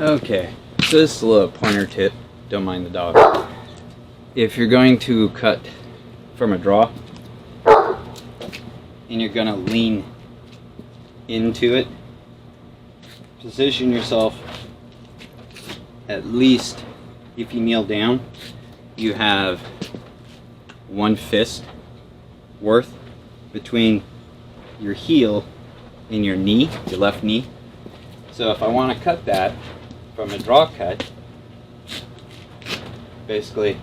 Okay, so this is a little pointer tip. Don't mind the dog. If you're going to cut from a draw and you're going to lean into it, position yourself at least, if you kneel down, you have one fist worth between your heel and your knee, your left knee. So if I want to cut that from a draw cut, basically,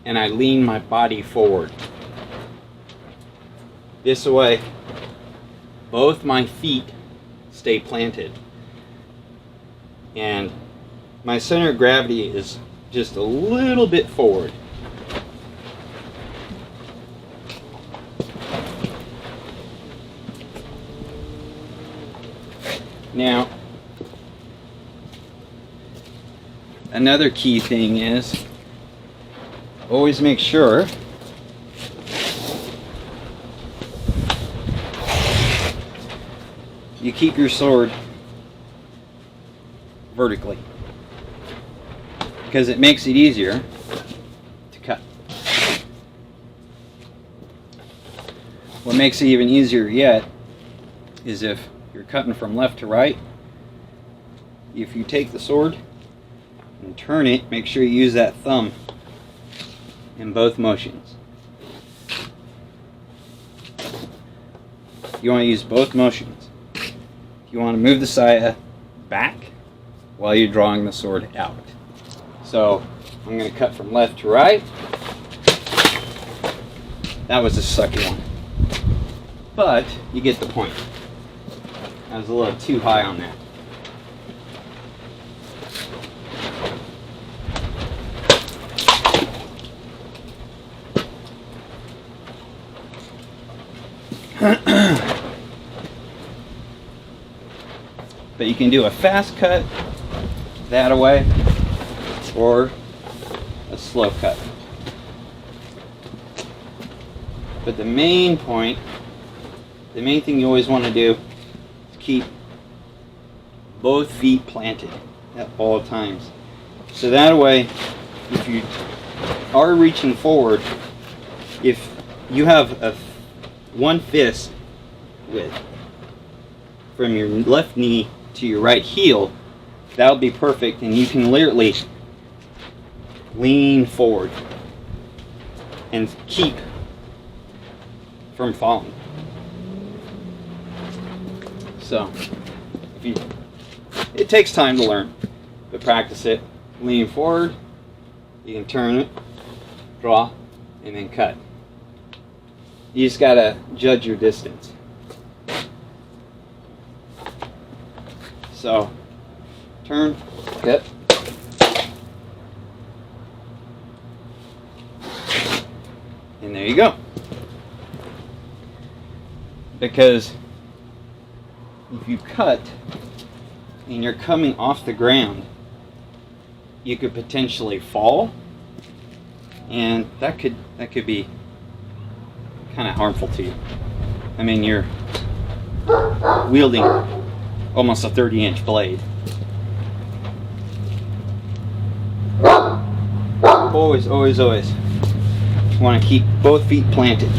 and I lean my body forward. This way, both my feet stay planted. And my center of gravity is just a little bit forward. Now, another key thing is always make sure you keep your sword vertically, because it makes it easier to cut. What makes it even easier yet is if you're cutting from left to right, if you take the sword and turn it, make sure you use that thumb in both motions. You want to use both motions. You want to move the saya back while you're drawing the sword out. So I'm going to cut from left to right. That was a sucky one, but you get the point. I was a little too high on that. But you can do a fast cut that away or a slow cut. But the main point, the main thing you always want to do is keep both feet planted at all times. So that way, if you are reaching forward, if you have a one fist width from your left knee to your right heel, that would be perfect, and you can literally lean forward and keep from falling. So it takes time to learn, but practice it. Lean forward, you can turn it, draw, and then cut. You just gotta judge your distance. So turn, cut, and there you go. Because if you cut and you're coming off the ground, you could potentially fall, and that could be kind of harmful to you. I mean, you're wielding almost a 30-inch blade. Always, always, always want to keep both feet planted.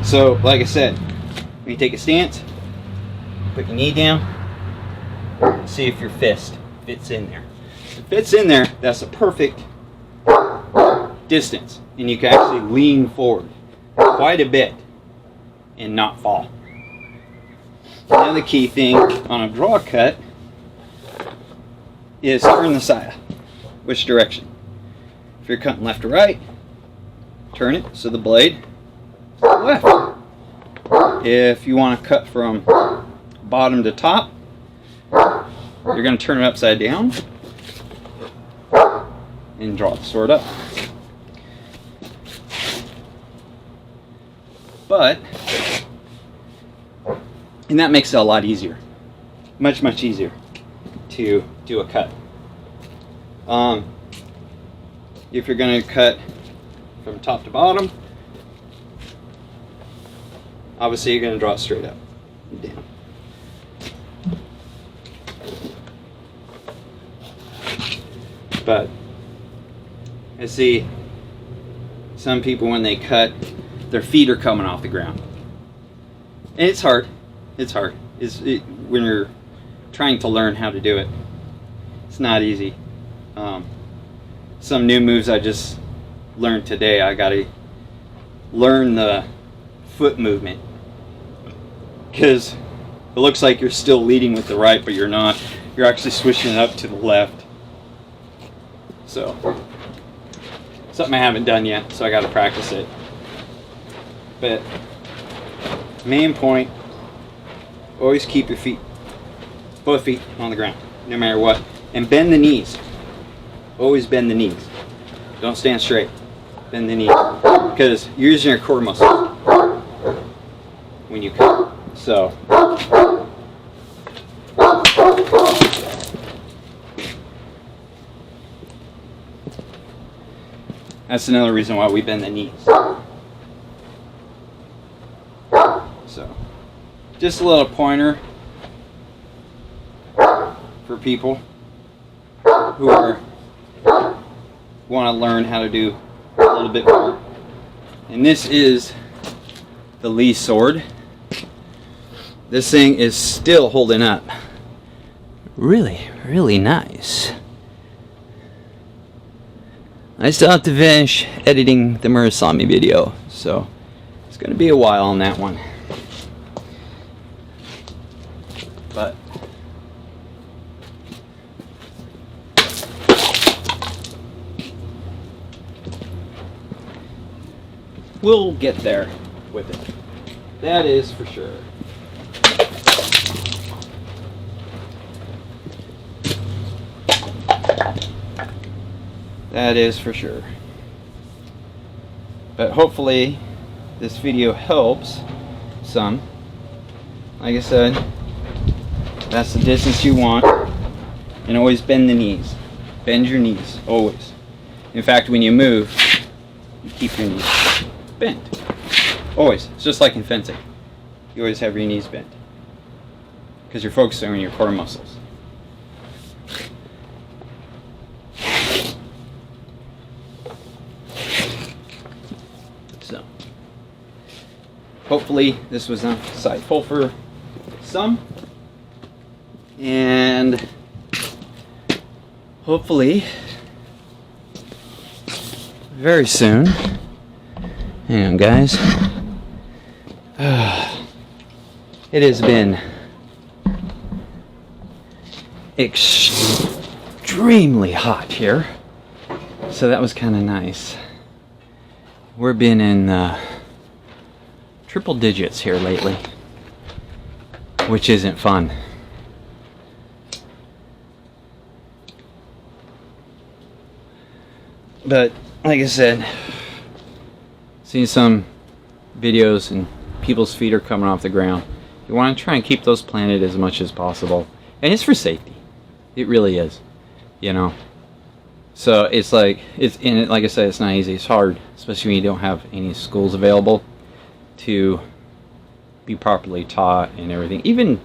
So, like I said, when you take a stance, put your knee down, see if your fist fits in there. If it fits in there, that's a perfect distance, and you can actually lean forward quite a bit and not fall. Another key thing on a draw cut is turn the saya. Which direction? If you're cutting left to right, turn it so the blade is left. If you want to cut from bottom to top, you're going to turn it upside down and draw the sword up. And that makes it a lot easier. Much, much easier to do a cut. If you're going to cut from top to bottom, obviously you're going to draw it straight up and down. But I see some people, when they cut, their feet are coming off the ground. And it's hard. It's hard. When you're trying to learn how to do it. It's not easy. Some new moves I just learned today. I gotta learn the foot movement, because it looks like you're still leading with the right, but you're not. You're actually switching it up to the left. So, something I haven't done yet, so I gotta practice it. But main point, always keep your feet, both feet on the ground, no matter what. And bend the knees. Always bend the knees. Don't stand straight. Bend the knees. Because you're using your core muscles when you cut. So, that's another reason why we bend the knees. So, just a little pointer for people who want to learn how to do a little bit more. And this is the Lee sword. This thing is still holding up. Really, really nice. I still have to finish editing the Murasami video, so it's going to be a while on that one. But we'll get there with it. That is for sure. That is for sure. But hopefully this video helps some. Like I said, that's the distance you want. And always bend the knees. Bend your knees, always. In fact, when you move, you keep your knees bent. Always. It's just like in fencing. You always have your knees bent, because you're focusing on your core muscles. So, hopefully this was insightful for some. And hopefully very soon. Hang on, guys. It has been extremely hot here, so that was kind of nice. We've been in triple digits here lately, which isn't fun. But like I said, seen some videos and people's feet are coming off the ground. You want to try and keep those planted as much as possible, and it's for safety. It really is, you know. So it's like like I said, it's not easy. It's hard, especially when you don't have any schools available to be properly taught and everything. Even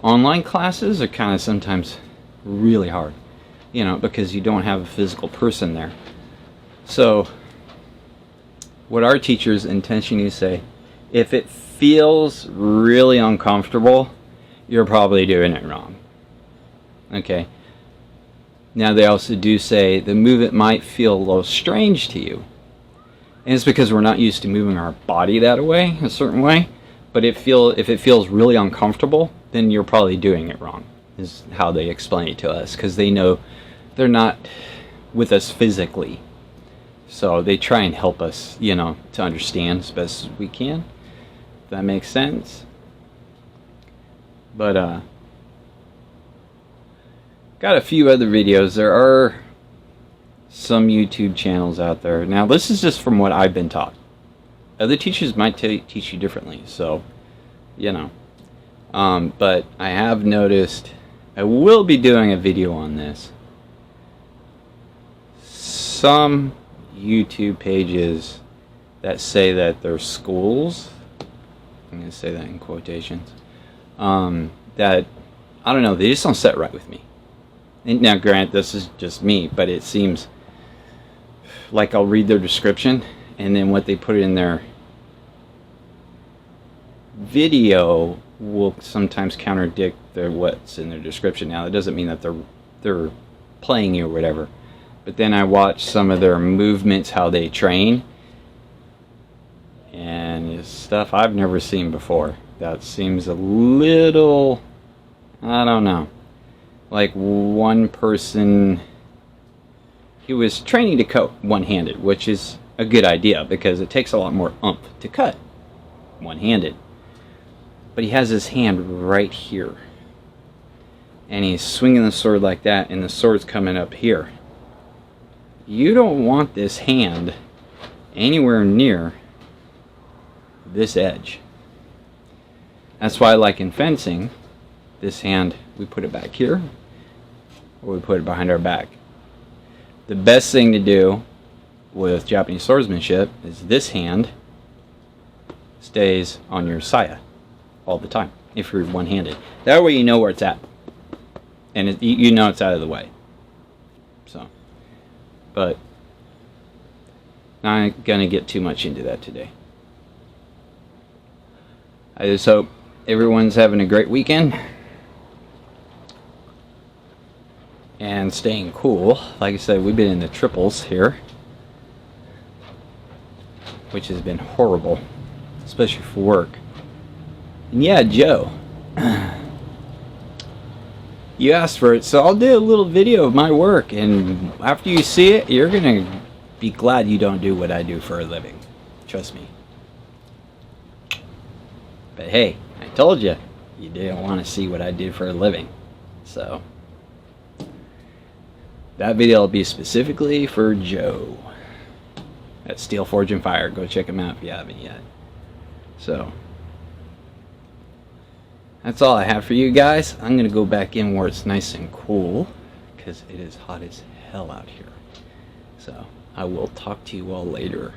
online classes are kind of sometimes really hard, you know, because you don't have a physical person there. So what our teachers intentionally say, if it feels really uncomfortable, you're probably doing it wrong. Okay. Now they also do say the movement might feel a little strange to you. And it's because we're not used to moving our body that way, a certain way. But if it feels really uncomfortable, then you're probably doing it wrong, is how they explain it to us. Because they know they're not with us physically. So they try and help us, you know, to understand as best as we can. If that makes sense. But got a few other videos. There are some YouTube channels out there. Now this is just from what I've been taught. Other teachers might teach you differently, so you know. But I have noticed I will be doing a video on this. Some YouTube pages that say that they're schools, I'm going to say that in quotations, that, I don't know, they just don't set right with me. And now, grant, this is just me, but it seems like I'll read their description, and then what they put in their video will sometimes contradict what's in their description. Now, that doesn't mean that they're playing you or whatever, but then I watch some of their movements, how they train, and it's stuff I've never seen before. That seems a little, I don't know, like one person, he was training to cut one-handed, which is a good idea because it takes a lot more oomph to cut one-handed. But he has his hand right here, and he's swinging the sword like that, and the sword's coming up here. You don't want this hand anywhere near this edge. That's why, like in fencing, this hand, we put it back here, or we put it behind our back. The best thing to do with Japanese swordsmanship is this hand stays on your saya all the time if you're one-handed. That way you know where it's at, and you know it's out of the way. So, but not gonna get too much into that today. I just hope everyone's having a great weekend and staying cool. Like I said, we've been in the triples here, which has been horrible, especially for work. And yeah, Joe, you asked for it, so I'll do a little video of my work, and after you see it, you're gonna be glad you don't do what I do for a living. Trust me. But hey, I told you, you didn't want to see what I did for a living. So, that video will be specifically for Joe at Steel Forge and Fire. Go check him out if you haven't yet. So, that's all I have for you guys. I'm going to go back in where it's nice and cool, because it is hot as hell out here. So, I will talk to you all later.